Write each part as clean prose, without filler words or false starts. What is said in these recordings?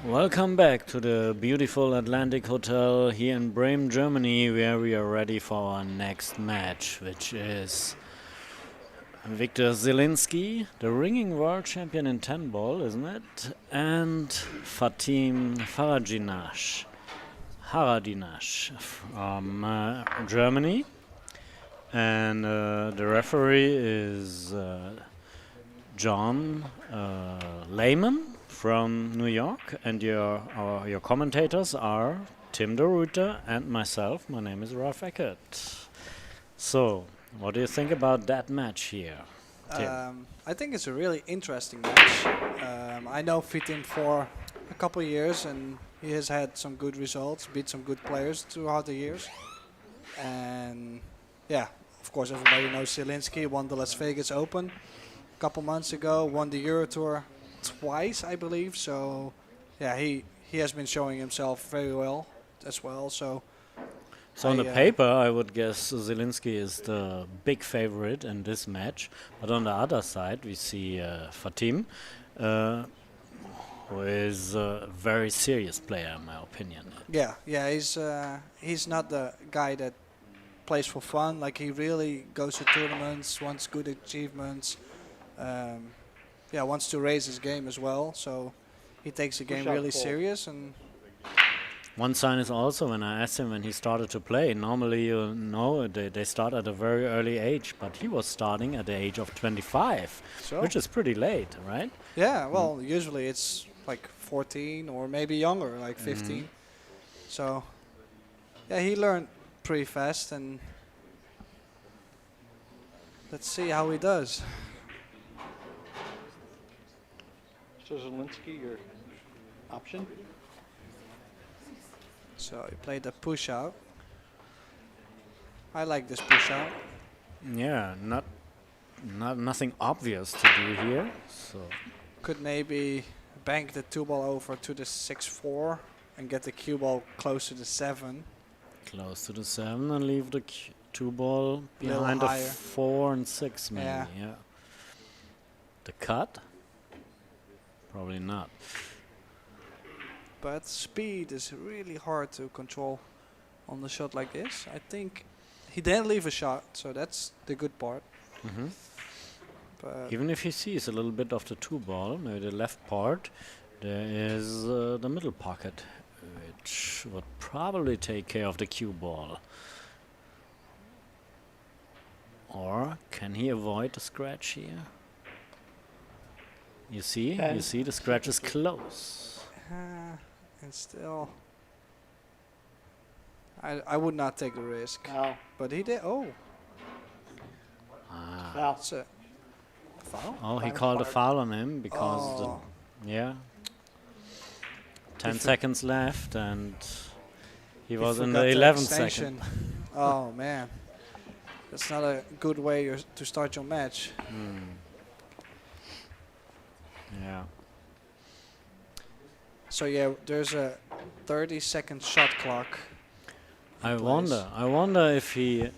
Welcome back to the beautiful Atlantic Hotel here in Bremen, Germany, where we are ready for our next match, which is Viktor Zielinski, the ringing world champion in 10 ball, isn't it? And Fatim Haradinaj from Germany. And the referee is John Lehman from New York, and your commentators are Tim de Ruyter and myself. My name is Ralph Eckert. So, what do you think about that match here, Tim? I think it's a really interesting match. I know Fitim for a couple of years, and he has had some good results, beat some good players throughout the years. And yeah, of course, everybody knows Zielinski won the Las Vegas Open a couple months ago, won the Euro Tour twice, I believe. So yeah, he has been showing himself very well as well. So on the paper, I would guess Zielinski is the big favorite in this match. But on the other side, we see Fatim, who is a very serious player, in my opinion. Yeah, he's not the guy that plays for fun. Like, he really goes to tournaments, wants good achievements. Wants to raise his game as well. So he takes the game really serious. And one sign is also when I asked him when he started to play. Normally, you know, they start at a very early age, but he was starting at the age of 25, which is pretty late, right? Yeah, well, usually it's like 14 or maybe younger, like 15. So yeah, he learned pretty fast, and let's see how he does. So Zielinski, your option? So he played the push out. I like this push out. Yeah, nothing obvious to do here. So could maybe bank the 2 ball over to the 6-4 and get the cue ball close to the 7. Close to the 7 and leave the 2 ball behind the 4 and 6 maybe. Yeah. The cut? Probably not. But speed is really hard to control on the shot like this. I think he didn't leave a shot, so that's the good part. But even if he sees a little bit of the 2 ball, maybe the left part, there is the middle pocket, which would probably take care of the cue ball. Or can he avoid the scratch here? You see the scratch is close. And still, I would not take the risk. Foul. But he did. Oh. Foul. It's a foul? Oh, he called a foul on him because 10 seconds left, and he was in the 11th second. Oh man, that's not a good way to start your match. Yeah. So yeah, there's a 30-second shot clock. I wonder if he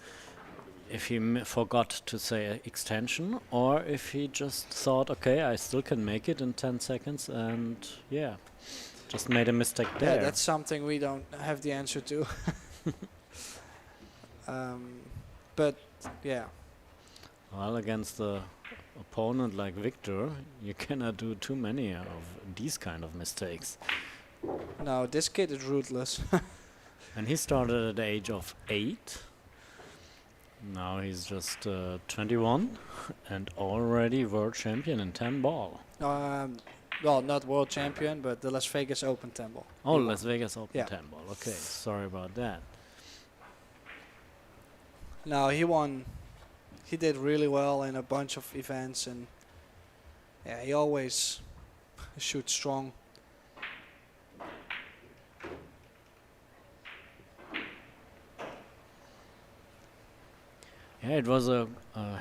forgot to say extension, or if he just thought, okay, I still can make it in 10 seconds, and yeah, just made a mistake there. Yeah, that's something we don't have the answer to. But yeah. Well, against the opponent like Victor, you cannot do too many of these kind of mistakes. No, this kid is ruthless. And he started at the age of 8. Now he's just 21 and already world champion in 10 ball. Well, not world champion, but the Las Vegas Open 10 ball. Oh, Las Vegas Open 10 ball. Okay, sorry about that. No, he won. He did really well in a bunch of events, and yeah, he always shoots strong. Yeah, it was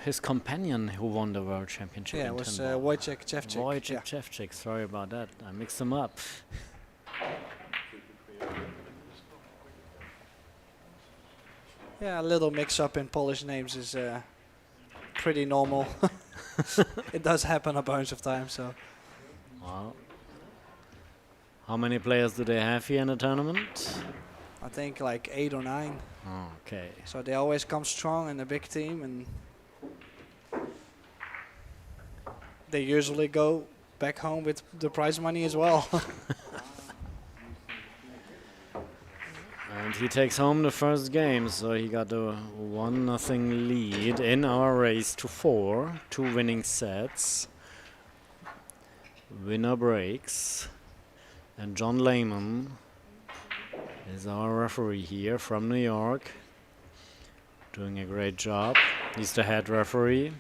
his companion who won the world championship. Yeah, it was Wojciech Cevcik. Wojciech Cevcik, sorry about that. I mixed them up. Yeah, a little mix-up in Polish names is pretty normal. It does happen a bunch of times, so. Well, How many players do they have here in the tournament? I think like 8 or 9. Okay. So they always come strong in a big team, and they usually go back home with the prize money as well. And he takes home the first game, so he got a 1-0 lead in our race to 4. 2 winning sets. Winner breaks. And John Lehman is our referee here from New York. Doing a great job. He's the head referee.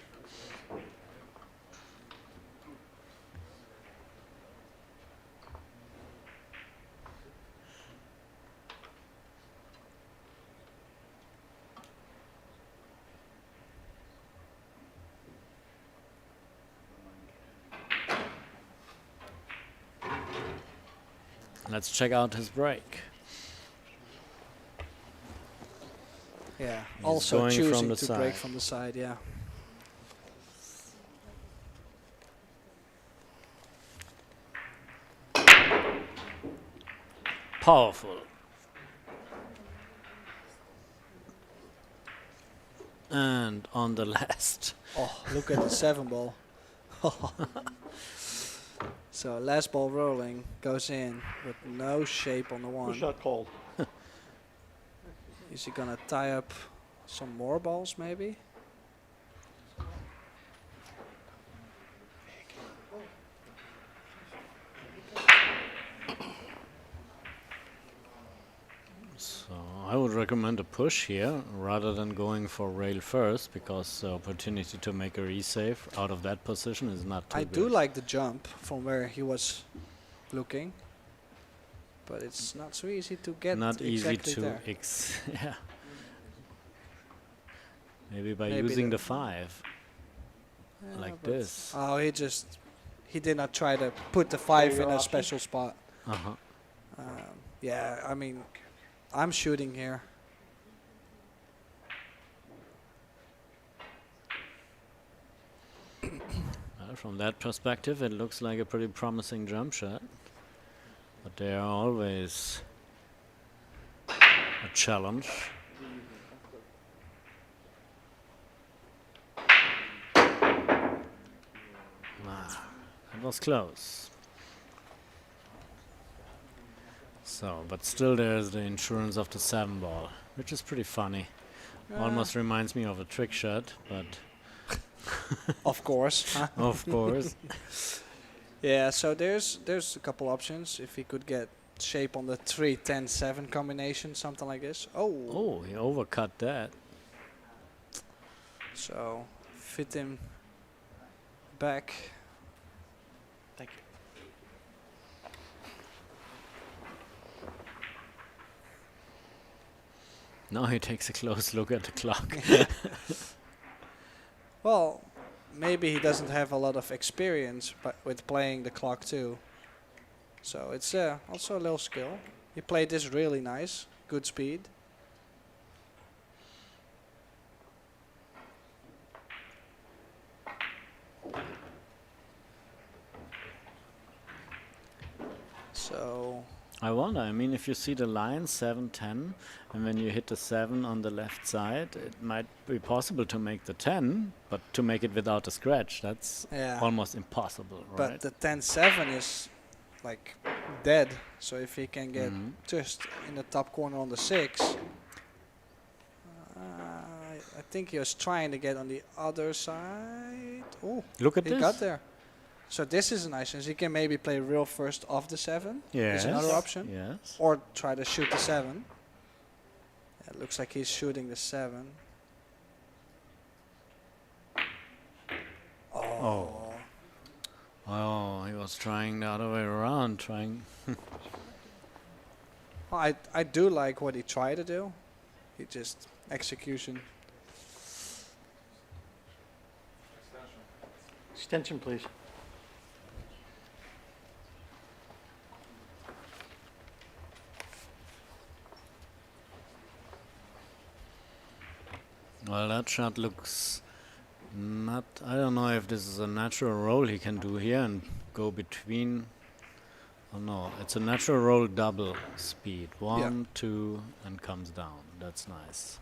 Let's check out his break. Yeah, He's also going from choosing the to break side. from the side, yeah. Powerful. And on the last. Oh, look at the 7 ball. So last ball rolling goes in with no shape on the Who 1. shot called? Is he gonna tie up some more balls maybe? So I would recommend a push here rather than going for rail first, because the opportunity to make a resave out of that position is not too I good. do like the jump from where he was looking, but it's not so easy to get Not easy exactly to there. yeah. Maybe by Maybe using the- the 5 Yeah, like but- this. Oh, he did not try to put the 5 your in a option? special spot. Uh-huh. Yeah, I mean, I'm shooting here. From that perspective, it looks like a pretty promising jump shot. But they are always a challenge. It was close. So, but still there's the insurance of the 7 ball, which is pretty funny. Almost reminds me of a trick shot, but Of course. huh? of course. Yeah, so there's a couple options. If he could get shape on the 3-10-7 combination, something like this. Oh, Oh, he overcut that. so fit him back. Thank you. Now he takes a close look at the clock. Well, maybe he doesn't have a lot of experience with playing the clock too. So it's also a little skill. He played this really nice, good speed. So I wonder, I mean, if you see the line 7-10, and when you hit the 7 on the left side, it might be possible to make the 10, but to make it without a scratch, that's yeah, almost impossible, but right? the 10-7 is like dead. So if he can get Mhm. just in the top corner on the 6, I think he was trying to get on the other side. Oh, Look at he this. got there. So this is a nice chance. He can maybe play real first off the 7. Yes. Is another option. Yes. Or try to shoot the 7. It looks like he's shooting the 7. Oh. Oh, he was trying the other way around, trying. Well, I do like what he tried to do. He just execution. Extension, please. Well, that shot looks not. I don't know if this is a natural roll he can do here and go between Oh no, it's a natural roll double speed. 1, 2, and comes down. That's nice.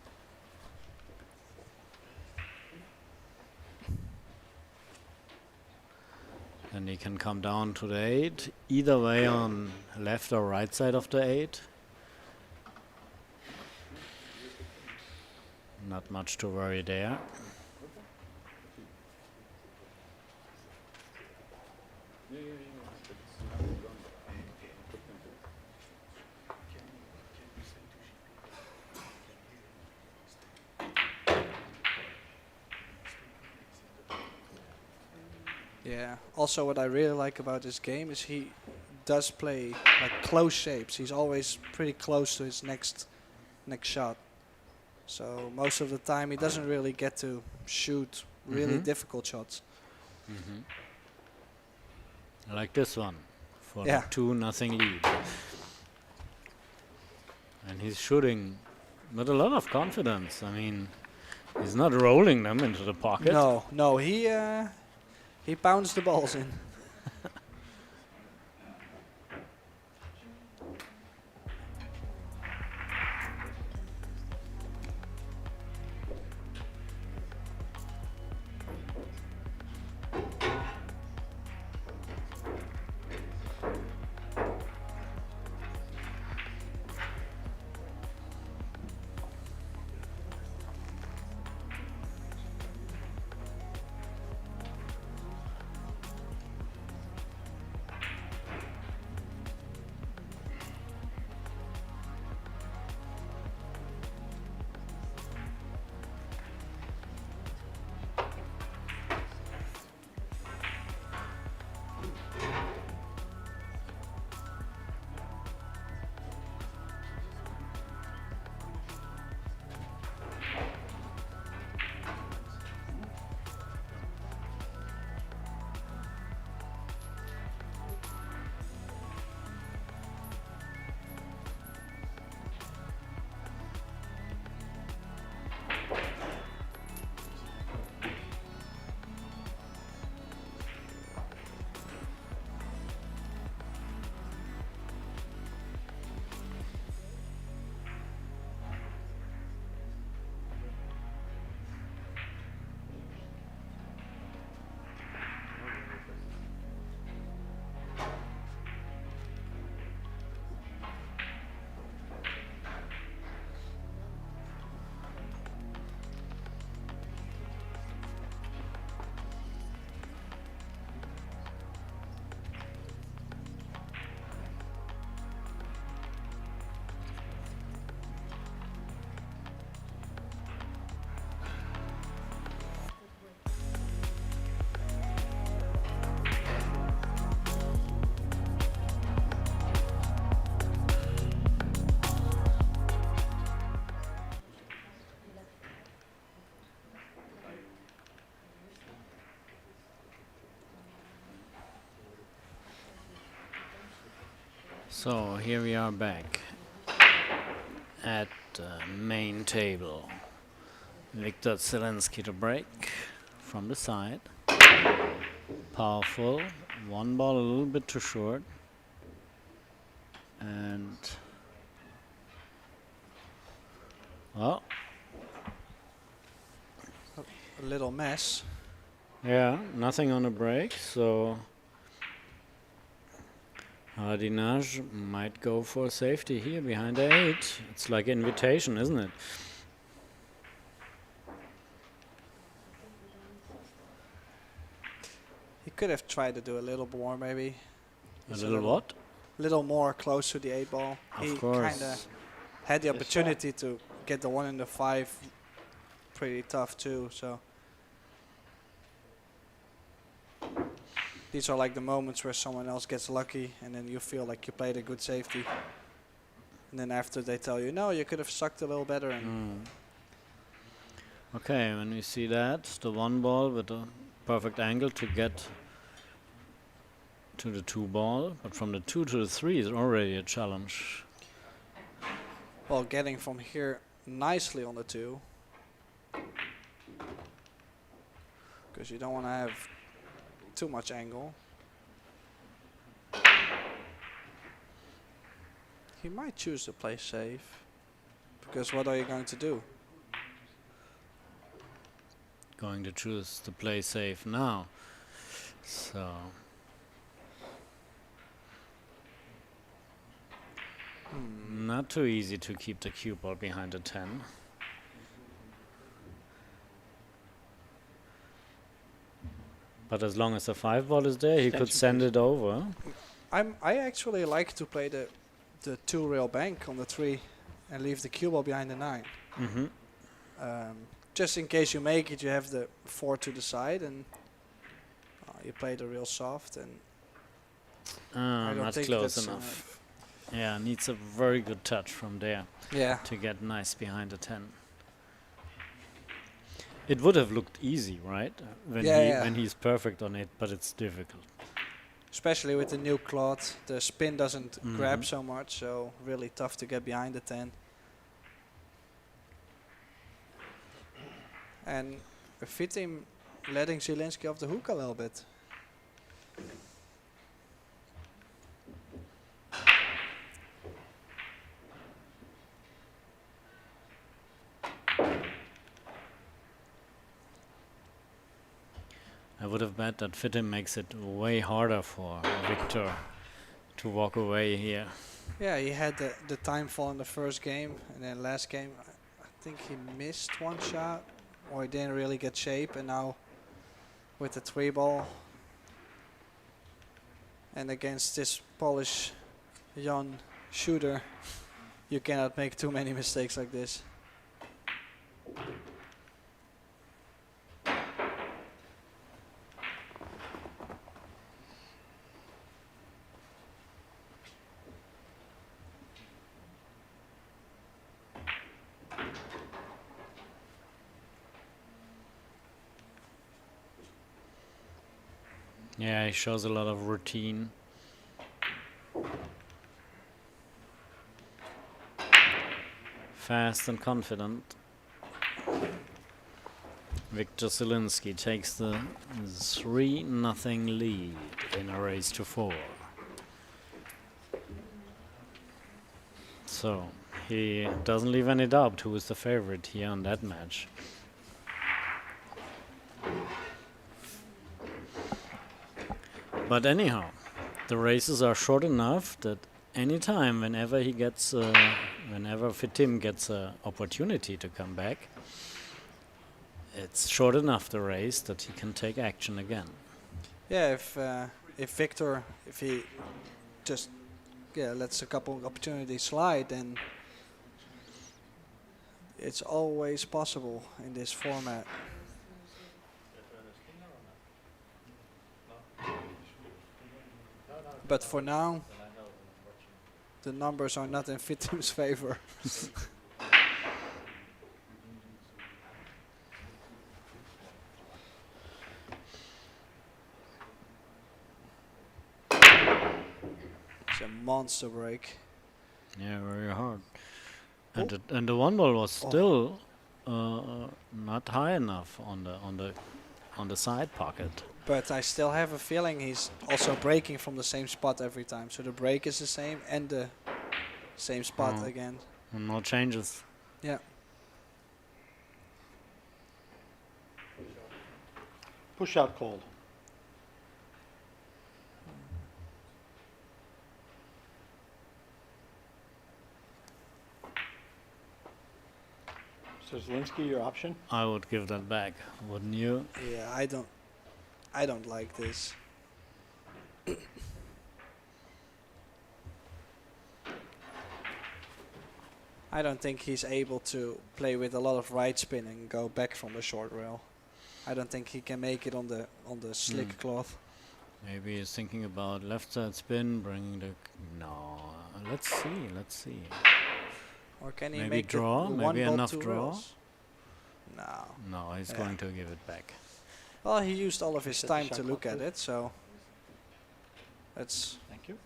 And he can come down to the 8, either way on left or right side of the 8. Not much to worry there. Yeah. Also, what I really like about this game is he does play like close shapes. He's always pretty close to his next shot. So most of the time he doesn't really get to shoot really difficult shots. Like this one for Yeah. the 2-0 lead. And he's shooting with a lot of confidence. I mean, he's not rolling them into the pocket. No, no, he pounds the balls in. So here we are back at the main table. Viktor ZIELINSKI to break from the side. Powerful. One ball a little bit too short. And well, A little mess. yeah, nothing on the break, so HARADINAJ might go for safety here behind the 8. It's like an invitation, isn't it? He could have tried to do a little more, maybe. A He's little what? little more close to the 8 ball. Of He course. kind of had the opportunity to get the 1 and the 5 pretty tough too. So these are like the moments where someone else gets lucky, and then you feel like you played a good safety. And then after they tell you, no, you could have sucked a little better. And Okay, when we see that, the 1 ball with a perfect angle to get to the 2 ball, but from the 2 to the 3 is already a challenge. well, getting from here nicely on the 2, because you don't want to have too much angle. He might choose to play safe. Because what are you going to do? Going to choose to play safe now. So not too easy to keep the cue ball behind the 10. But as long as the 5 ball is there, he could Extension, send it over. I actually like to play the 2-rail bank on the 3 and leave the cue ball behind the 9. Mm-hmm. Just in case you make it, you have the 4 to the side, and you play the real soft. And I don't Not think close that's, enough. Yeah, needs a very good touch from there yeah. to get nice behind the 10. It would have looked easy, right? When he's perfect on it, but it's difficult. Especially with the new cloth, the spin doesn't grab so much, so really tough to get behind the 10. And fit him letting ZIELINSKI off the hook a little bit. I would have bet that Fittim makes it way harder for Victor to walk away here. Yeah, he had the time fall in the first game, and then last game I think he missed one shot, or he didn't really get shape, and now with the 3 ball and against this Polish young shooter, you cannot make too many mistakes like this. Yeah, he shows a lot of routine. Fast and confident. Victor ZIELINSKI takes the 3-0 lead in a race to 4. So he doesn't leave any doubt who is the favorite here on that match. But anyhow, the races are short enough that anytime, whenever Fittim gets an opportunity to come back, it's short enough the race that he can take action again. Yeah, if Victor, if he just lets a couple of opportunities slide, then it's always possible in this format. But for now, the numbers are not in Fittim's favor. It's a monster break. Yeah, very hard. And the 1 ball was still not high enough on the side pocket. But I still have a feeling he's also breaking from the same spot every time. So the break is the same and the same spot again. And no changes. Yeah. Push out called. So ZIELINSKI, your option? I would give that back, wouldn't you? Yeah, I don't like this. I don't think he's able to play with a lot of right spin and go back from the short rail. I don't think he can make it on the slick cloth. Maybe he's thinking about left side spin, bringing the... No, let's see. Or can he Maybe make draw, the maybe 1 ball enough 2 draw? rails? No. No, he's Yeah. going to give it back. Well, he used all of his Set the time shot to look clock, at please. it, so that's... Thank you.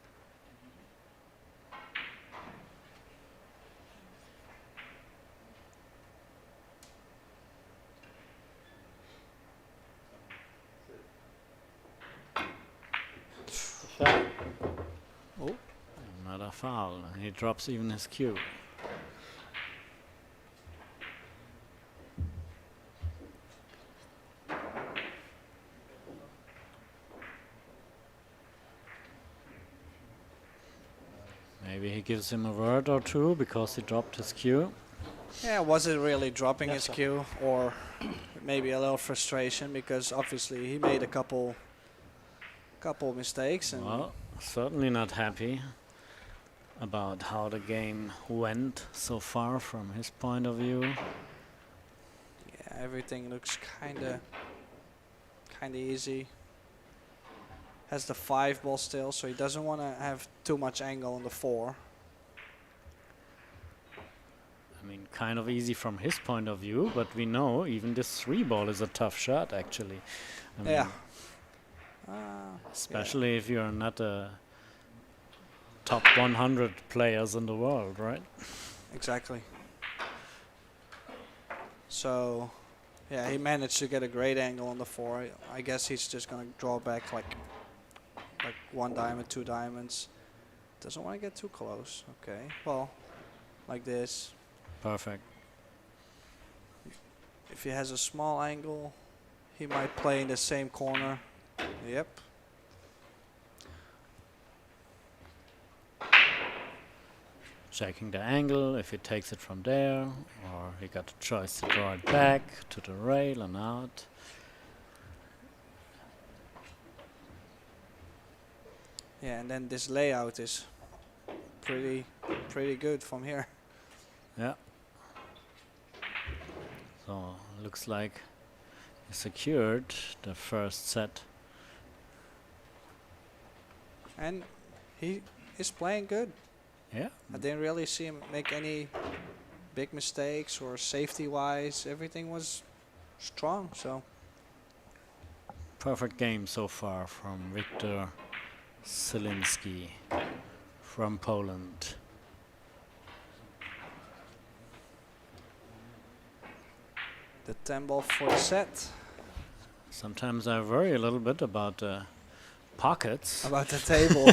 The shot. Not a foul. He drops even his cue. Maybe he gives him a word or two because he dropped his cue. Yeah, was it really dropping his cue, or maybe a little frustration because obviously he made a couple mistakes, and Well, certainly not happy about how the game went so far from his point of view. yeah, everything looks kinda easy. Has the 5 ball still, so he doesn't want to have too much angle on the 4. I mean, kind of easy from his point of view, but we know even this 3 ball is a tough shot, actually. I mean, Yeah. especially if you're not a top 100 players in the world, right? Exactly. So, yeah, he managed to get a great angle on the 4. I guess he's just gonna draw back like 1 diamond, 2 diamonds. Doesn't want to get too close. Okay, well, like this. Perfect. If he has a small angle, he might play in the same corner. Yep. Checking the angle, if he takes it from there, or he got a choice to draw it back to the rail and out. Yeah, and then this layout is pretty good from here. Yeah. So looks like he secured the first set. And he is playing good. Yeah. I didn't really see him make any big mistakes or safety-wise. Everything was strong, so. Perfect game so far from Viktor ZIELINSKI from Poland. The 10 ball for the set. Sometimes I worry a little bit about pockets. About the table.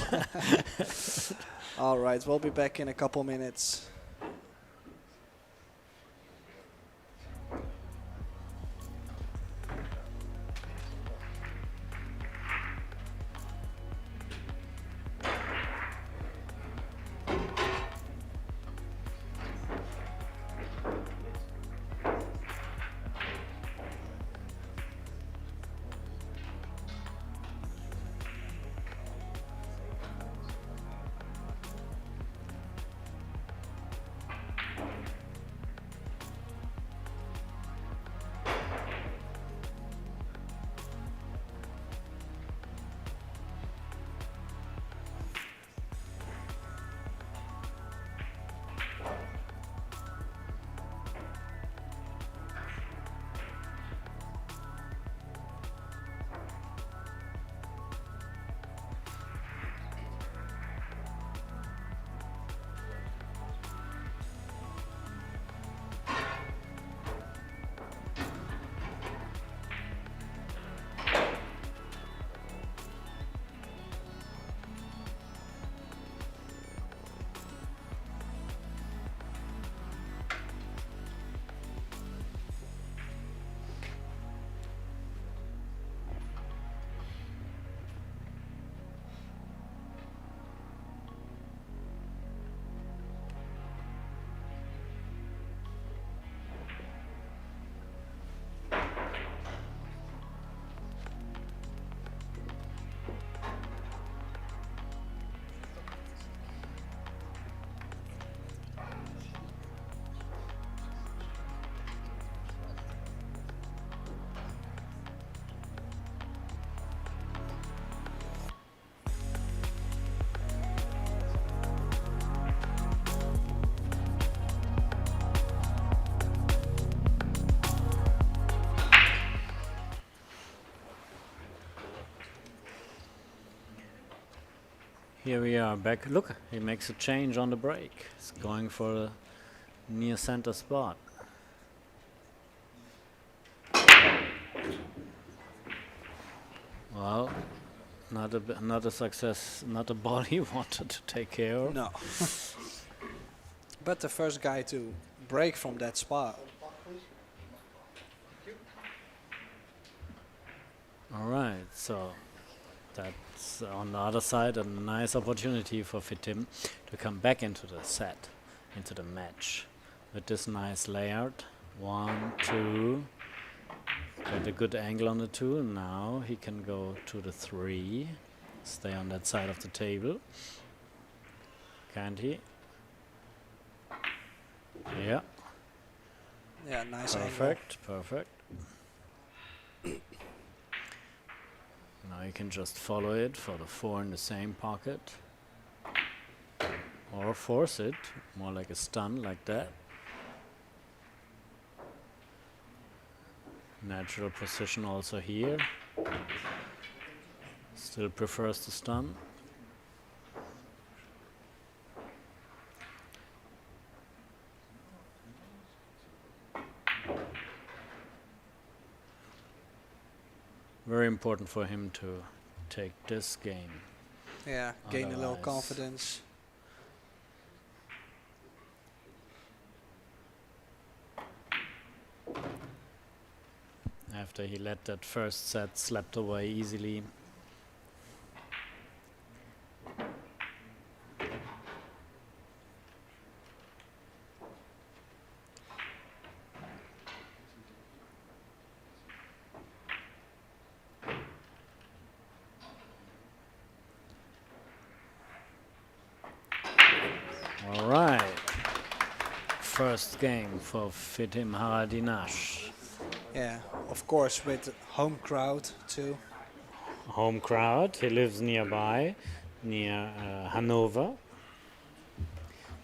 All right, we'll be back in a couple minutes. Here we are back. Look, he makes a change on the break. He's going for a near center spot. Well, not a success, not a ball he wanted to take care of. No. But the first guy to break from that spot. All right, so that's on the other side a nice opportunity for Fitim to come back into the set, into the match with this nice layout. 1, 2. Got a good angle on the 2. Now he can go to the 3. Stay on that side of the table. Can't he? Yeah. Yeah, nice angle. Perfect, perfect. Now you can just follow it for the 4 in the same pocket. Or force it, more like a stun, like that. Natural position also here. Still prefers the stun. Very important for him to take this game. Yeah, gain a little Otherwise- confidence. After he let that first set slept away easily. All right. First game for Fitim HARADINAJ. Yeah, of course with home crowd too. Home crowd. He lives nearby, near Hanover.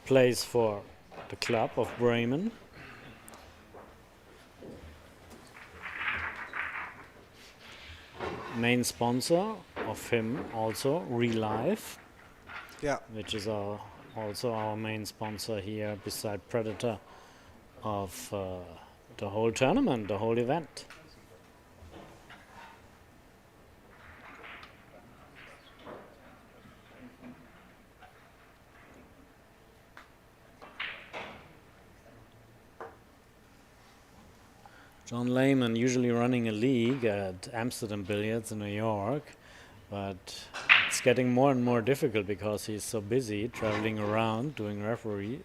Plays for the club of Bremen. Main sponsor of him also, Real Life, Yeah, which is also our main sponsor here beside Predator of the whole tournament, the whole event. John Lehman usually running a league at Amsterdam Billiards in New York, but it's getting more and more difficult because he's so busy traveling around doing referee.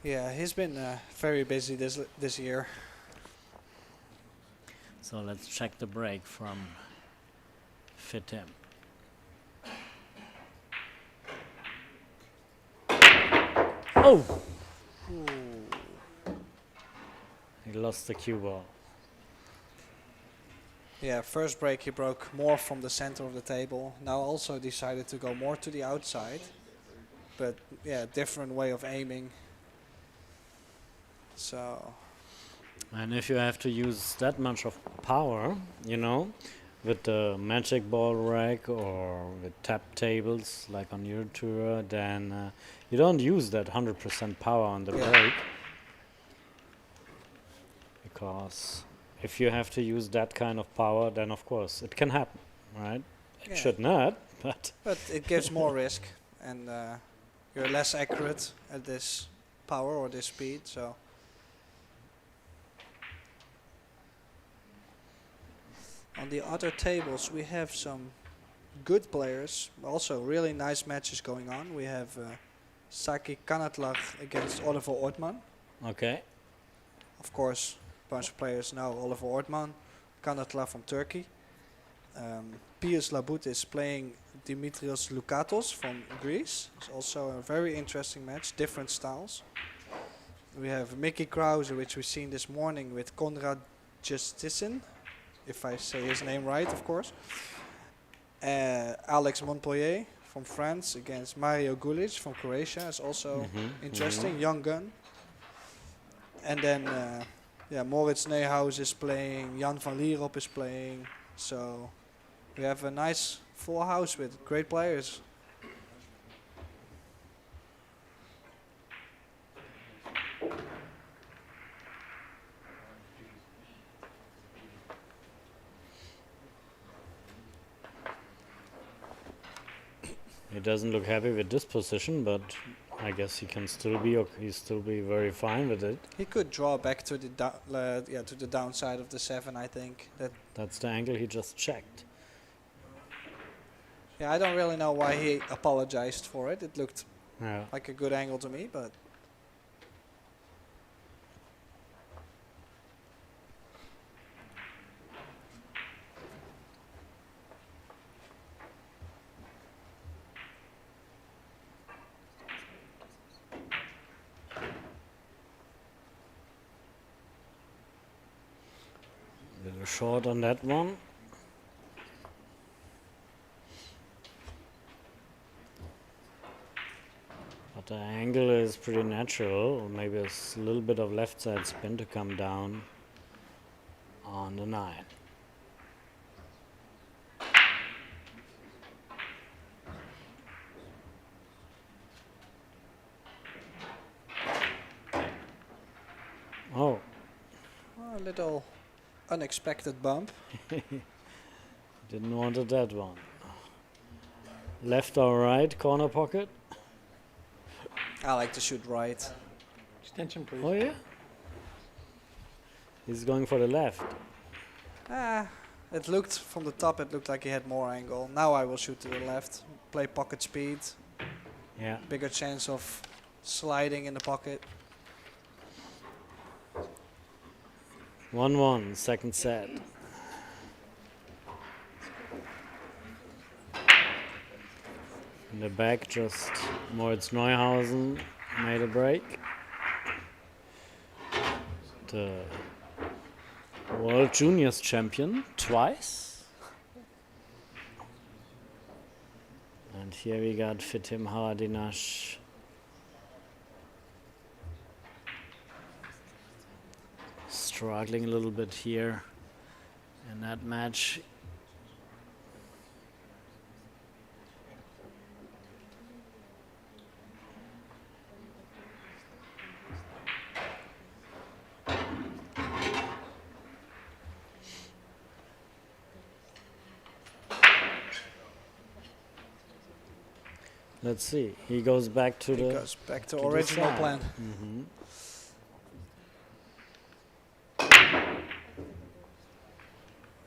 yeah, he's been very busy this year. So let's check the break from Fitim. Oh! He lost the cue ball. Yeah, first break he broke more from the center of the table. Now also decided to go more to the outside. But yeah, different way of aiming. So And if you have to use that much of power, you know, with the magic ball rack or with tap tables like on your tour, then you don't use that 100% power on the Yeah. break. Because if you have to use that kind of power, then of course it can happen, right? It Yeah. should not, but but it gives more risk, and you're less accurate at this power or this speed. So on the other tables we have some good players, also really nice matches going on. We have Saki Kanatlag against Oliver Ortman. okay. Of course, a bunch of players know Oliver Ortman, Kanatlag from Turkey. Pius Labut is playing Dimitrios Lukatos from Greece. It's also a very interesting match, different styles. We have Mickey Krause, which we've seen this morning with Konrad Justicin, if I say his name right, of course. Alex Montpellier from France against Mario Gulic from Croatia is also interesting, young gun. And then, yeah, Moritz Nijhuis is playing, Jan van Lierop is playing. So we have a nice full house with great players. He doesn't look happy with this position, but I guess he can still be he's still be very fine with it. He could draw back to the to the downside of the 7. I think That's the angle he just checked. Yeah, I don't really know why he apologized for it. It looked Yeah. like a good angle to me, but A little short on that one. But the angle is pretty natural, or maybe a little bit of left side spin to come down on the 9. Oh, a little unexpected bump. didn't want that one. Left or right corner pocket? I like to shoot right. Extension, please. Oh yeah? He's going for the left. It looked from the top. It looked like he had more angle. Now I will shoot to the left. Play pocket speed. Yeah. Bigger chance of sliding in the pocket. 1-1, second set. In the back, just Moritz Neuhausen made a break. The World Juniors champion twice. And here we got Fitim HARADINAJ. Struggling a little bit here in that match. Let's see. He goes back to He the goes back to the original side. plan. Mhm.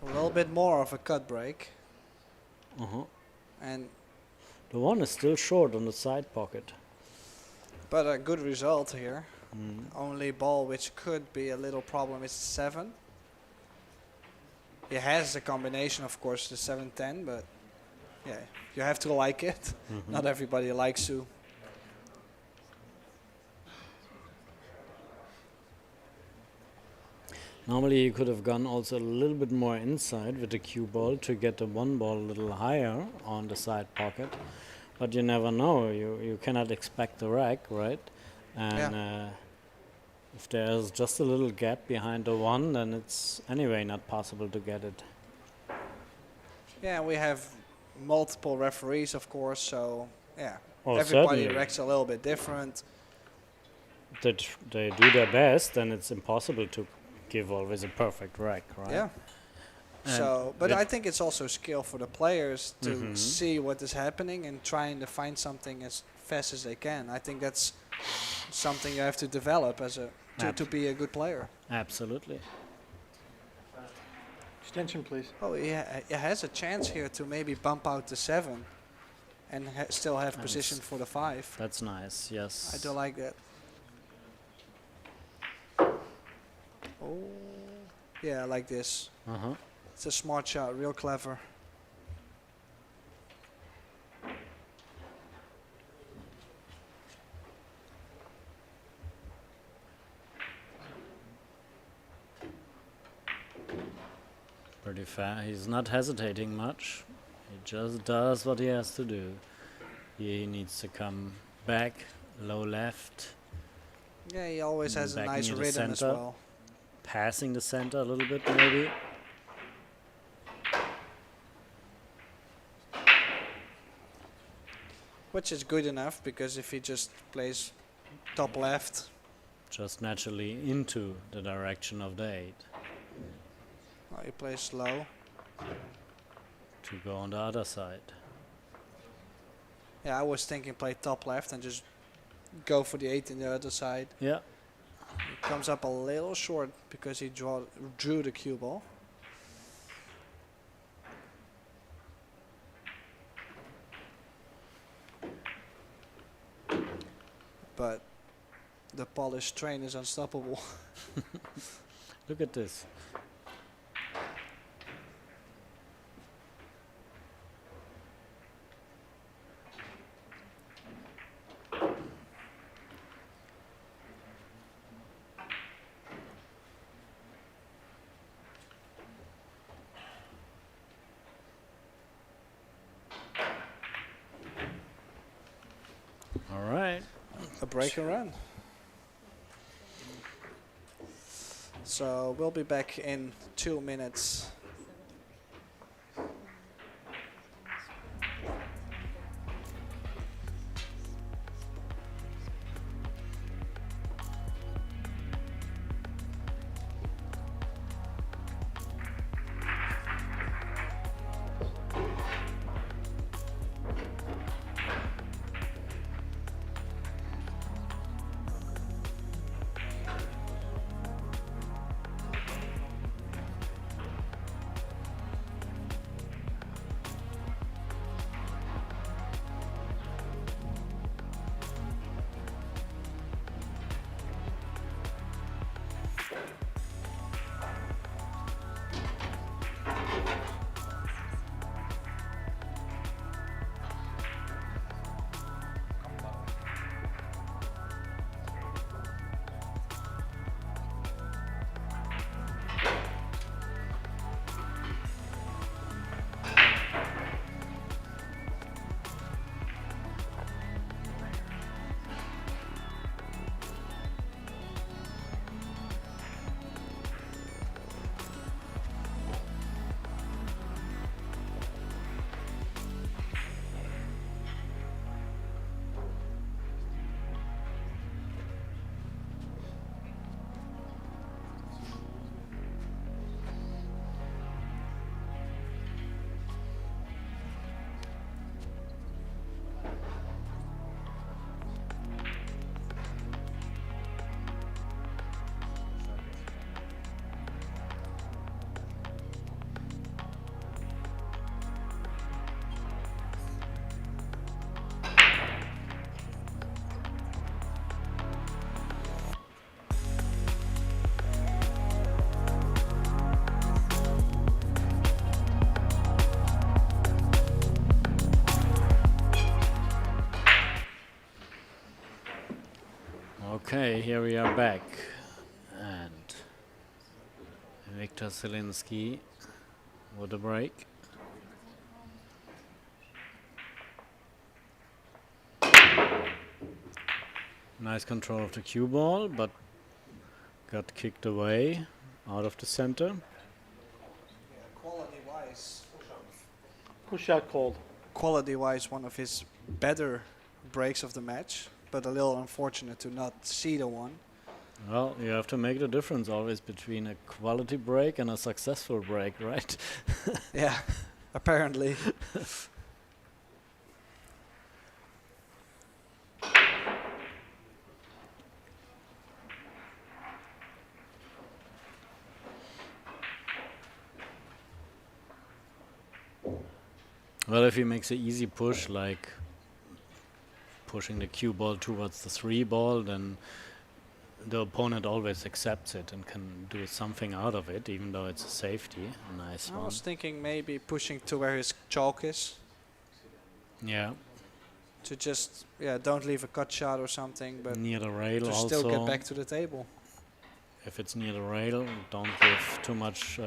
A little bit more of a cut break. Uh-huh. And The 1 is still short on the side pocket. but a good result here. Mm. Only ball which could be a little problem is 7. He has a combination, of course, the 7-10, but yeah, you have to like it. Mhm. Not everybody likes to. Normally you could have gone also a little bit more inside with the cue ball to get the 1 ball a little higher on the side pocket. But you never know. You cannot expect the rack, right? And if there's just a little gap behind the 1, then it's anyway not possible to get it. Yeah, we have multiple referees, of course, so yeah, Oh, everybody certainly. reacts a little bit different. That they do their best, and it's impossible to give always a perfect rack, right? Yeah. And So, but with- I think it's also skill for the players to Mhm. see what is happening and trying to find something as fast as they can. I think that's something you have to develop as to be a good player. Absolutely. Extension, please. Oh, he has a chance here to maybe bump out the 7 and still have Nice. position for the 5. That's nice, yes. I do like that. Oh, yeah, I like this. Uh-huh. It's a smart shot, real clever. Pretty fair. He's not hesitating much. He just does what he has to do. He needs to come back, low left, Yeah, he always has a Back nice near the rhythm as center. well. passing the center a little bit maybe. Which is good enough, because if he just plays top left, Just naturally into the direction of the 8 well, he plays low. to go on the other side. Yeah, I was thinking play top left and just go for the 8 in the other side. Yeah. He comes up a little short because he drew the cue ball. But the polished train is unstoppable. Look at this. All right. A break and run. So we'll be back in 2 minutes. Okay, here we are back, and Viktor ZIELINSKI with a break. Nice control of the cue ball, but got kicked away out of the center. Quality-wise. Push shot called. Quality-wise, one of his better breaks of the match, but a little unfortunate to not see the one. Well, you have to make the difference always between a quality break and a successful break, right? Yeah, apparently. Well, if he makes an easy push, like pushing the cue ball towards the 3 ball, then the opponent always accepts it and can do something out of it, even though it's a safety. A nice I one. was thinking maybe pushing to where his chalk is, Yeah, to just, don't leave a cut shot or something, but near the rail to also. still get back to the table. If it's near the rail, don't give too much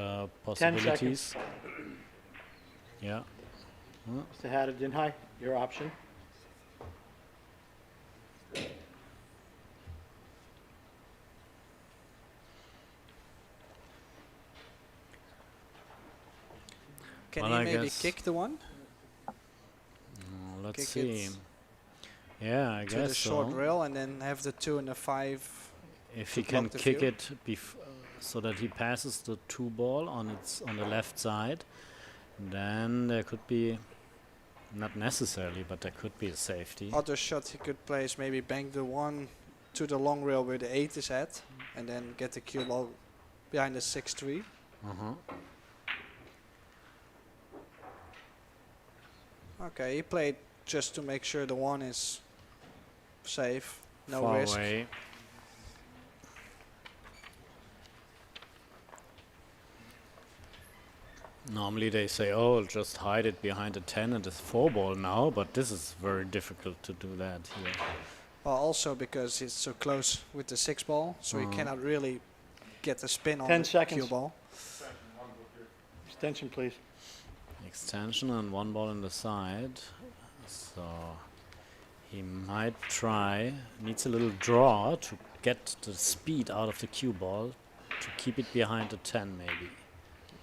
possibilities. Yeah. Mr. HARADINAJ, your option. Can Well, he I maybe guess kick the one? Let's Kick see. it Yeah, I to guess the short so. rail and then have the 2 and the 5. If to he can block the kick view. it so that he passes the 2 ball on the left side, then there could be Not necessarily, but there could be a safety. Other shot he could play is maybe bank the 1 to the long rail where the 8 is at, and then get the cue ball behind the 6-3. Okay, he played just to make sure the 1 is safe, no Far risk. away. Normally they say, oh, just hide it behind a 10 and a 4 ball now, but this is very difficult to do that here. Well, also because it's so close with the 6 ball, so he cannot really get the spin on 10 the seconds. cue ball. Extension, please. Extension and 1 ball in the side. So he might try, needs a little draw to get the speed out of the cue ball to keep it behind the 10 maybe.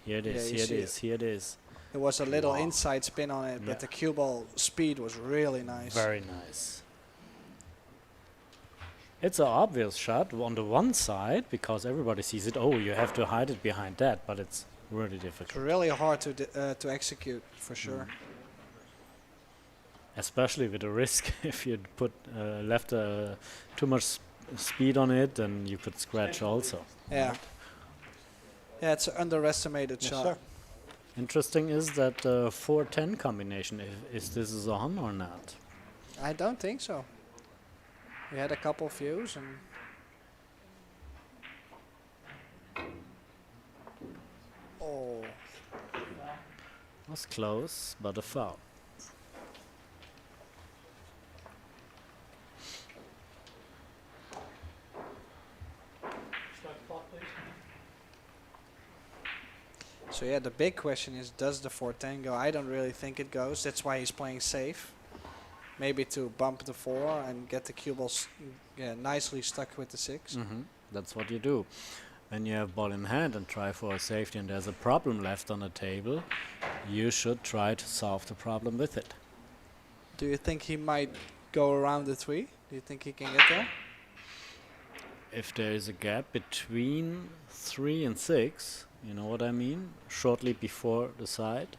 Here it is, you here it see is, here it is. There was a little Wow. inside spin on it, Yeah. but the cue ball speed was really nice. Very nice. It's an obvious shot on the one side because everybody sees it. Oh, you have to hide it behind that, but it's really It's difficult. really hard to execute, for sure. Especially with the risk if you put left too much speed on it, then you could scratch also. Yeah. Yeah, it's an underestimated Yes, shot. sir. Interesting is that 4-10 combination, is this is on or not? I don't think so. We had a couple views and oh, Was close, but a foul. so yeah, the big question is, does the 4-10 go? I don't really think it goes. That's why he's playing safe. Maybe to bump the 4 and get the cue ball nicely stuck with the 6. That's what you do. When you have ball in hand and try for a safety and there's a problem left on the table, you should try to solve the problem with it. Do you think he might go around the 3? Do you think he can get there? If there is a gap between 3 and 6, you know what I mean? Shortly before the side,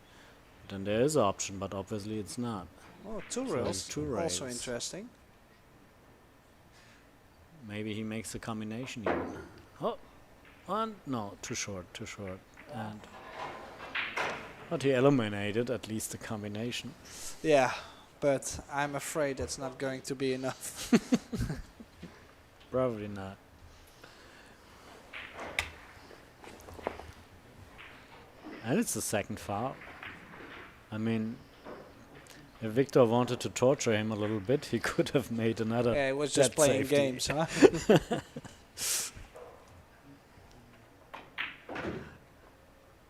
then there is an option, but obviously it's not. Oh, 2 So rails. 2 Also rails. interesting. Maybe he makes a combination even. Oh, one, no, too short. And but he eliminated at least the combination. Yeah, but I'm afraid that's not going to be enough. Probably not. And it's the second foul. I mean, if Victor wanted to torture him a little bit, he could have made another. Yeah, he was just dead playing safety. games, huh?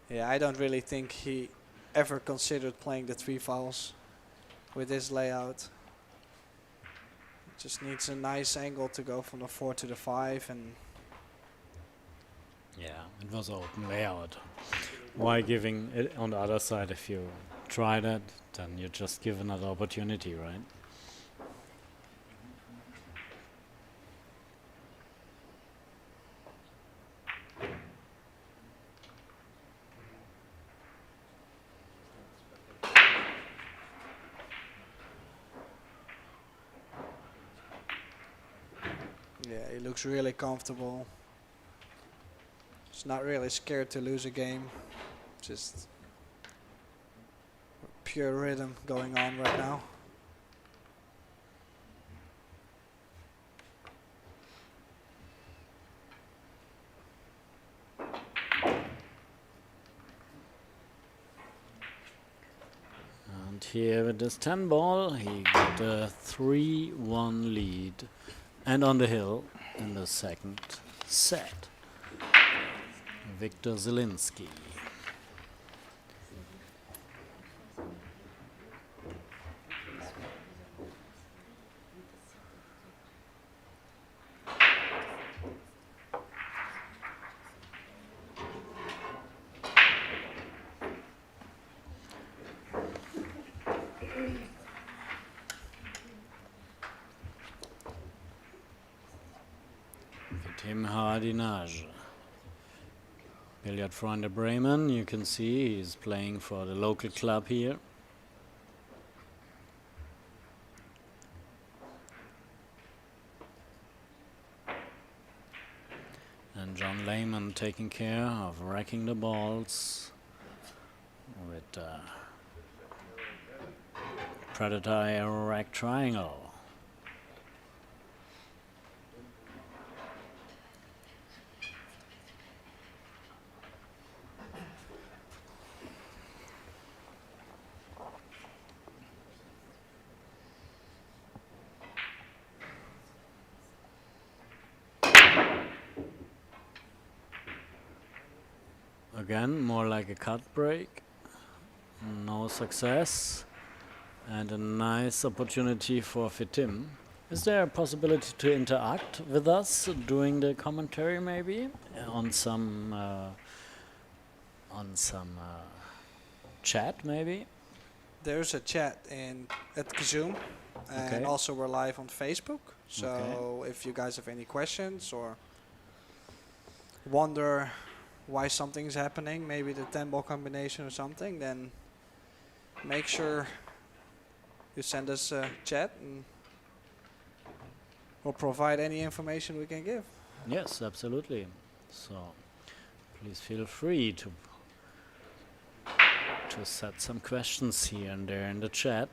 Yeah, I don't really think he ever considered playing the 3 fouls with this layout. Just needs a nice angle to go from the 4 to the 5, and Yeah, it was an open layout. Why giving it on the other side? If you try that, then you just give another opportunity, right? yeah, he looks really comfortable. He's not really scared to lose a game. Just pure rhythm going on right now. And here with this 10 ball, he got a 3-1 lead. And on the hill in the second set, Victor ZIELINSKI. HARADINAJ. Billiard Freunde Bremen, you can see he's playing for the local club here. on taking care of racking the balls with Predator Aero Rack Triangle. Again, more like a cut break. No success. And a nice opportunity for Fitim. Is there a possibility to interact with us during the commentary, maybe on some chat, maybe? There's a chat at Kozoom, and Okay. also we're live on Facebook. So if you guys have any questions or wonder why something's happening, maybe the 10-ball combination or something, then make sure you send us a chat and we'll provide any information we can give. Yes, absolutely. So please feel free to set some questions here and there in the chat.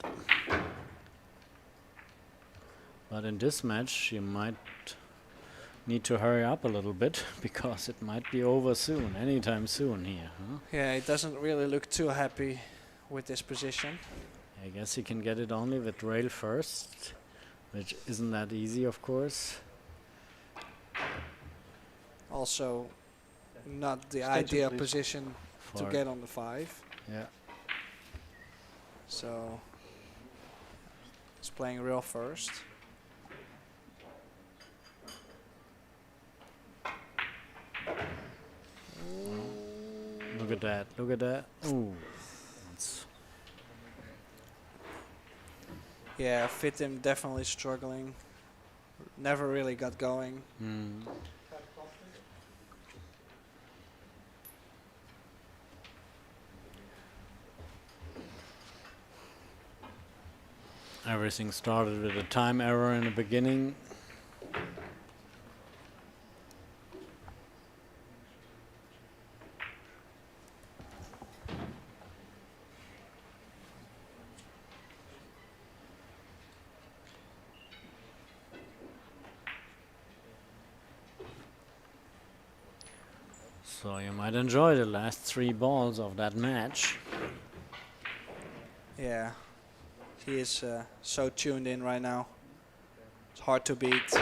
But in this match, you might need to hurry up a little bit because it might be over soon, anytime soon here. Huh? Yeah, he doesn't really look too happy with this position. I guess he can get it only with rail first, which isn't that easy, of course. Also, not the Extension, ideal please. position to For- get on the 5. Yeah. So he's playing real first. Look at that, look at that. Ooh. That's Yeah, Fitim definitely struggling. Never really got going. Everything started with a time error in the beginning. So you might enjoy the last 3 balls of that match. Yeah, he is so tuned in right now. It's hard to beat.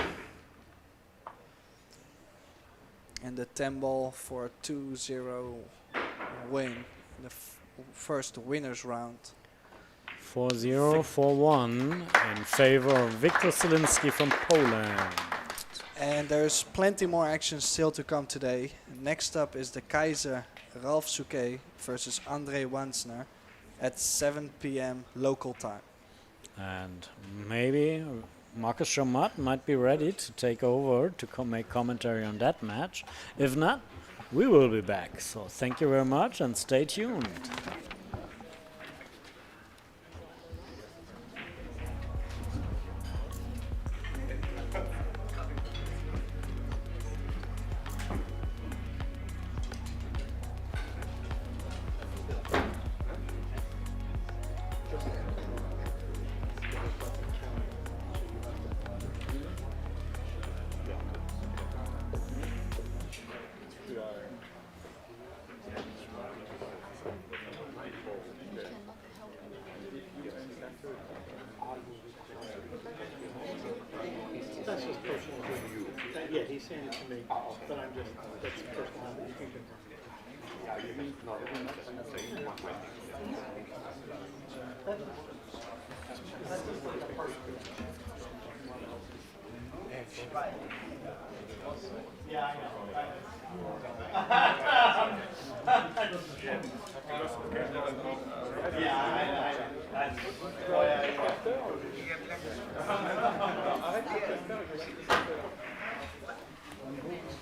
And the 10-ball for a 2-0 win in the first winners round. 4-0, 4-1 in favor of Viktor ZIELINSKI from Poland. And there's plenty more action still to come today. Next up is the Kaiser Ralf Souquet versus André Wansner at 7 p.m. local time. And maybe Marcus Schomat might be ready to take over to make commentary on that match. If not, we will be back. So thank you very much and stay tuned. That's just personal to you. Yeah, he's saying it to me, but I'm just, that's personal. You can confirm. Yeah, I